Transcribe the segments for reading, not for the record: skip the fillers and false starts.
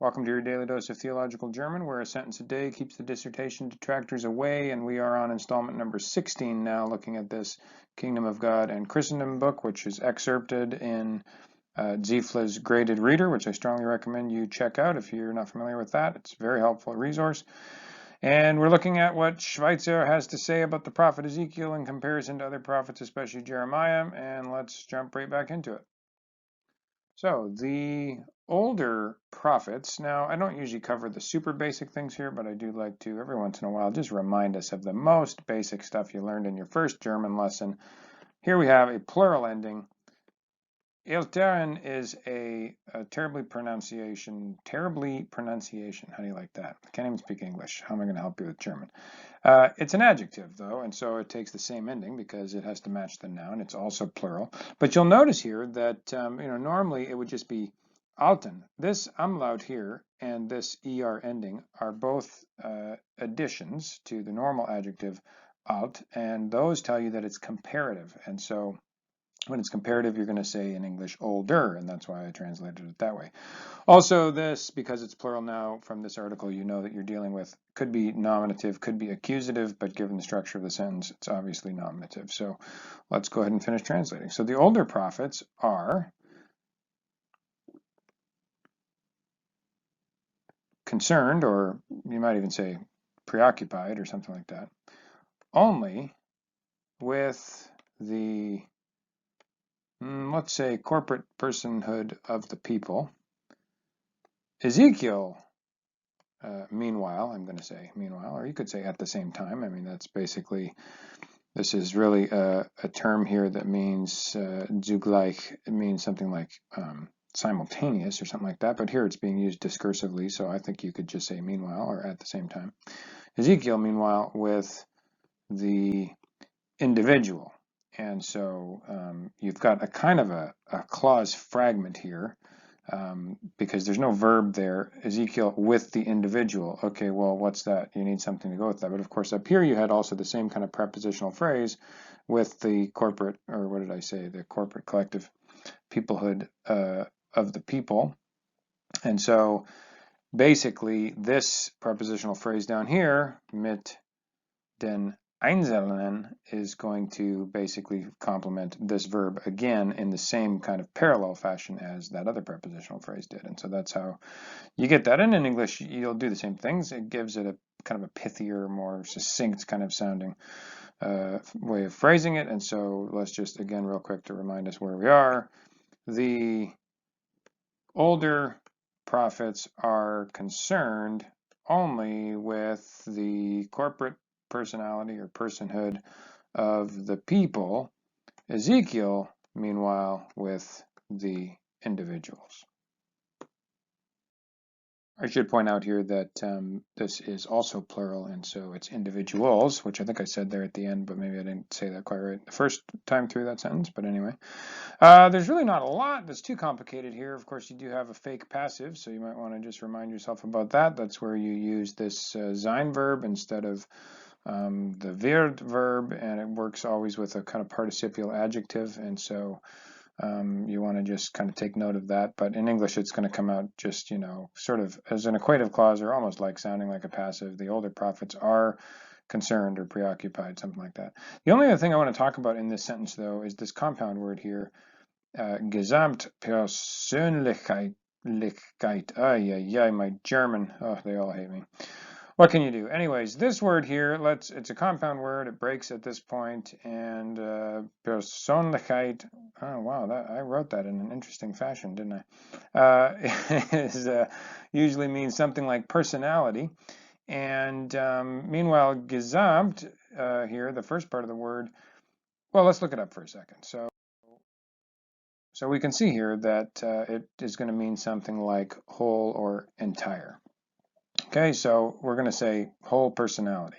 Welcome to your daily dose of theological German, where a sentence a day keeps the dissertation detractors away, and we are on installment number 16 now, looking at this Kingdom of God and Christendom book, which is excerpted in Ziefle's Graded Reader, which I strongly recommend you check out if you're not familiar with that. It's a very helpful resource. And we're looking at what Schweitzer has to say about the prophet Ezekiel in comparison to other prophets, especially Jeremiah, and let's jump right back into it. So the older prophets, now I don't usually cover the super basic things here, but I do like to every once in a while just remind us of the most basic stuff you learned in your first German lesson. Here we have a plural ending. Älteren is a terribly pronunciation. How do you like that? I can't even speak English. How am I going to help you with German? It's an adjective, though, and so it takes the same ending because it has to match the noun. It's also plural. But you'll notice here that normally it would just be alten. This umlaut here and this er ending are both additions to the normal adjective alt, and those tell you that it's comparative. And so when it's comparative, you're going to say in English older, and that's why I translated it that way. Also, this, because it's plural now from this article, you know that you're dealing with could be nominative, could be accusative, but given the structure of the sentence, it's obviously nominative. So let's go ahead and finish translating. So the older prophets are concerned, or you might even say preoccupied or something like that, only with the let's say corporate personhood of the people. Ezekiel, meanwhile, I'm going to say meanwhile, or you could say at the same time. I mean, that's basically, this is really a term here that means zugleich. It means something like simultaneous or something like that, but here it's being used discursively, so I think you could just say meanwhile or at the same time. Ezekiel, meanwhile, with the individual. And so you've got a kind of a clause fragment here because there's no verb there. Ezekiel with the individual. Okay, well, what's that? You need something to go with that. But of course, up here you had also the same kind of prepositional phrase with the corporate, or what did I say? The corporate collective peoplehood of the people. And so basically this prepositional phrase down here, mit den Einzelnen, is going to basically complement this verb again in the same kind of parallel fashion as that other prepositional phrase did. And so that's how you get that. And in English, you'll do the same things. It gives it a kind of a pithier, more succinct kind of sounding way of phrasing it. And so let's just, again, real quick to remind us where we are. The older prophets are concerned only with the corporate personality or personhood of the people. Ezekiel, meanwhile, with the individuals. I should point out here that this is also plural, and so it's individuals, which I think I said there at the end, but maybe I didn't say that quite right the first time through that sentence. But anyway, there's really not a lot that's too complicated here. Of course, you do have a fake passive, so you might want to just remind yourself about that. That's where you use this sein verb instead of the wird verb, and it works always with a kind of participial adjective, and so you want to just kind of take note of that. But in English, it's going to come out just, sort of as an equative clause or almost like sounding like a passive. The older prophets are concerned or preoccupied, something like that. The only other thing I want to talk about in this sentence, though, is this compound word here, Gesamtpersönlichkeit. My German, oh, they all hate me. What can you do? Anyways, this word here, it's a compound word. It breaks at this point, and Persönlichkeit, oh wow, I wrote that in an interesting fashion, didn't I? Usually means something like personality. And meanwhile, Gesamt here, the first part of the word, well, let's look it up for a second. So we can see here that it is going to mean something like whole or entire. Okay, so we're going to say whole personality.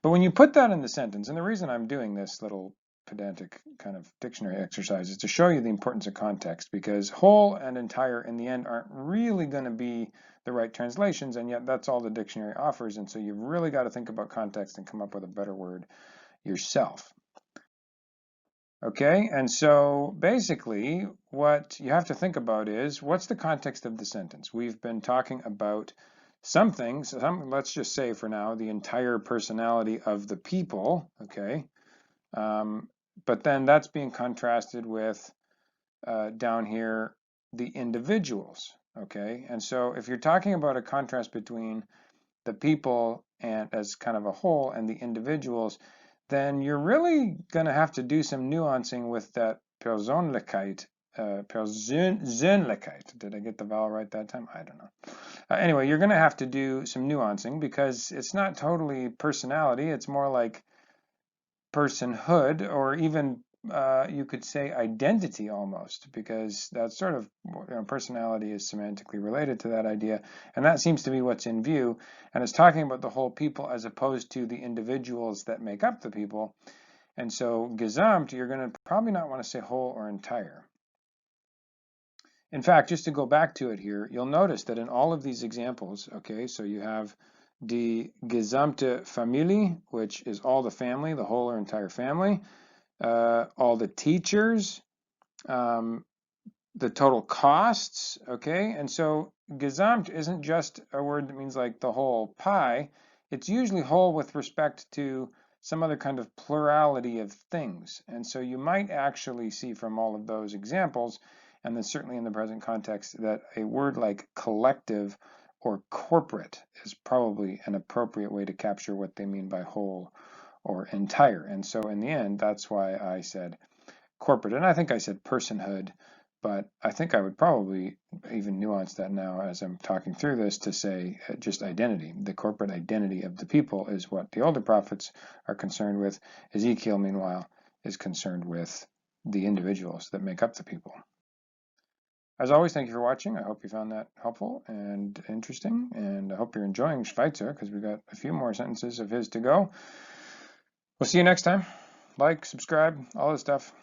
But when you put that in the sentence, and the reason I'm doing this little pedantic kind of dictionary exercise is to show you the importance of context, because whole and entire in the end aren't really going to be the right translations, and yet that's all the dictionary offers, and so you've really got to think about context and come up with a better word yourself. Okay, and so basically what you have to think about is, what's the context of the sentence? We've been talking about some things, let's just say for now, the entire personality of the people, okay? But then that's being contrasted with, down here, the individuals, okay? And so if you're talking about a contrast between the people and as kind of a whole and the individuals, then you're really going to have to do some nuancing with that Persönlichkeit. Persönlichkeit. Did I get the vowel right that time? I don't know. Anyway, you're going to have to do some nuancing because it's not totally personality. It's more like personhood, or even you could say identity almost, because that's sort of, personality is semantically related to that idea, and that seems to be what's in view, and it's talking about the whole people as opposed to the individuals that make up the people. And so gesamt, you're going to probably not want to say whole or entire. In fact, just to go back to it here, you'll notice that in all of these examples, okay, so you have die gesamte Familie, which is all the family, the whole or entire family, all the teachers, the total costs, okay? And so gesamt isn't just a word that means like the whole pie. It's usually whole with respect to some other kind of plurality of things. And so you might actually see from all of those examples, and then certainly in the present context, that a word like collective or corporate is probably an appropriate way to capture what they mean by whole or entire. And so in the end, that's why I said corporate. And I think I said personhood, but I think I would probably even nuance that now as I'm talking through this to say just identity. The corporate identity of the people is what the older prophets are concerned with. Ezekiel, meanwhile, is concerned with the individuals that make up the people. As always, thank you for watching. I hope you found that helpful and interesting, and I hope you're enjoying Schweitzer, because we've got a few more sentences of his to go. We'll see you next time. Like, subscribe, all this stuff.